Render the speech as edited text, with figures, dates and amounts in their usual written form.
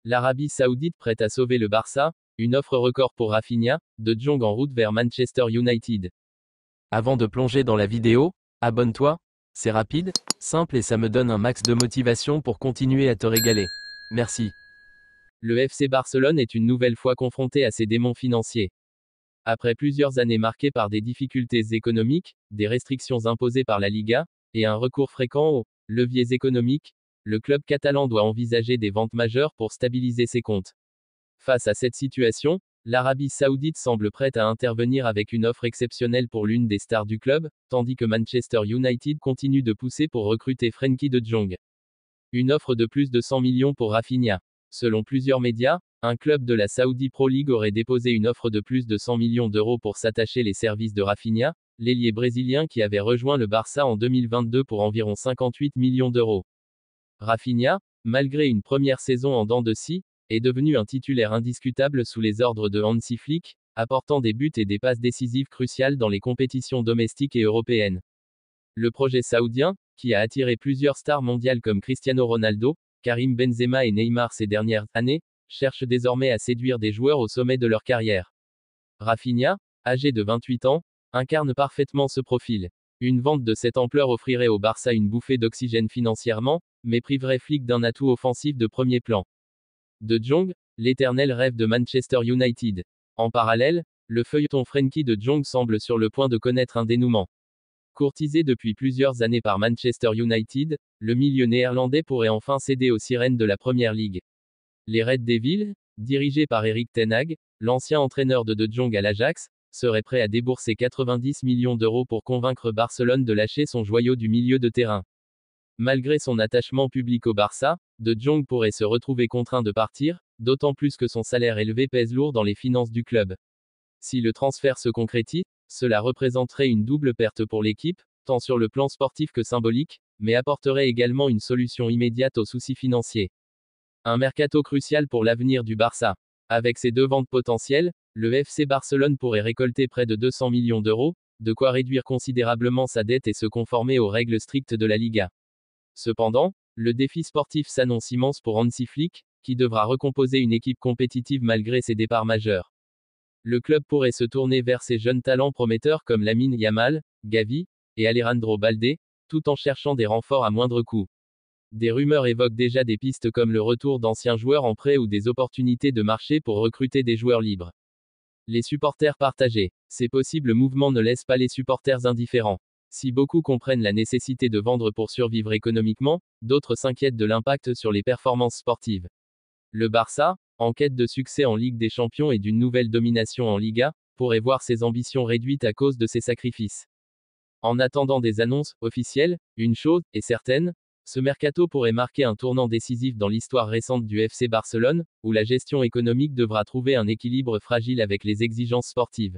L'Arabie Saoudite prête à sauver le Barça, une offre record pour Rafinha, De Jong en route vers Manchester United. Avant de plonger dans la vidéo, abonne-toi, c'est rapide, simple et ça me donne un max de motivation pour continuer à te régaler. Merci. Le FC Barcelone est une nouvelle fois confronté à ses démons financiers. Après plusieurs années marquées par des difficultés économiques, des restrictions imposées par la Liga, et un recours fréquent aux leviers économiques, le club catalan doit envisager des ventes majeures pour stabiliser ses comptes. Face à cette situation, l'Arabie Saoudite semble prête à intervenir avec une offre exceptionnelle pour l'une des stars du club, tandis que Manchester United continue de pousser pour recruter Frenkie de Jong. Une offre de plus de 100 millions pour Rafinha. Selon plusieurs médias, un club de la Saudi Pro League aurait déposé une offre de plus de 100 millions d'euros pour s'attacher les services de Rafinha, l'ailier brésilien qui avait rejoint le Barça en 2022 pour environ 58 millions d'euros. Rafinha, malgré une première saison en dents de scie, est devenu un titulaire indiscutable sous les ordres de Hansi Flick, apportant des buts et des passes décisives cruciales dans les compétitions domestiques et européennes. Le projet saoudien, qui a attiré plusieurs stars mondiales comme Cristiano Ronaldo, Karim Benzema et Neymar ces dernières années, cherche désormais à séduire des joueurs au sommet de leur carrière. Rafinha, âgé de 28 ans, incarne parfaitement ce profil. Une vente de cette ampleur offrirait au Barça une bouffée d'oxygène financièrement, mais priverait Flick d'un atout offensif de premier plan. De Jong, l'éternel rêve de Manchester United. En parallèle, le feuilleton Frenkie de Jong semble sur le point de connaître un dénouement. Courtisé depuis plusieurs années par Manchester United, le milieu néerlandais pourrait enfin céder aux sirènes de la Premier League. Les Red Devils, dirigés par Erik ten Hag, l'ancien entraîneur de Jong à l'Ajax, seraient prêts à débourser 90 millions d'euros pour convaincre Barcelone de lâcher son joyau du milieu de terrain. Malgré son attachement public au Barça, De Jong pourrait se retrouver contraint de partir, d'autant plus que son salaire élevé pèse lourd dans les finances du club. Si le transfert se concrétise, cela représenterait une double perte pour l'équipe, tant sur le plan sportif que symbolique, mais apporterait également une solution immédiate aux soucis financiers. Un mercato crucial pour l'avenir du Barça. Avec ces deux ventes potentielles, le FC Barcelone pourrait récolter près de 200 millions d'euros, de quoi réduire considérablement sa dette et se conformer aux règles strictes de la Liga. Cependant, le défi sportif s'annonce immense pour Hansi Flick, qui devra recomposer une équipe compétitive malgré ses départs majeurs. Le club pourrait se tourner vers ses jeunes talents prometteurs comme Lamine Yamal, Gavi, et Alejandro Balde, tout en cherchant des renforts à moindre coût. Des rumeurs évoquent déjà des pistes comme le retour d'anciens joueurs en prêt ou des opportunités de marché pour recruter des joueurs libres. Les supporters partagés. Ces possibles mouvements ne laissent pas les supporters indifférents. Si beaucoup comprennent la nécessité de vendre pour survivre économiquement, d'autres s'inquiètent de l'impact sur les performances sportives. Le Barça, en quête de succès en Ligue des Champions et d'une nouvelle domination en Liga, pourrait voir ses ambitions réduites à cause de ces sacrifices. En attendant des annonces officielles, une chose est certaine, ce mercato pourrait marquer un tournant décisif dans l'histoire récente du FC Barcelone, où la gestion économique devra trouver un équilibre fragile avec les exigences sportives.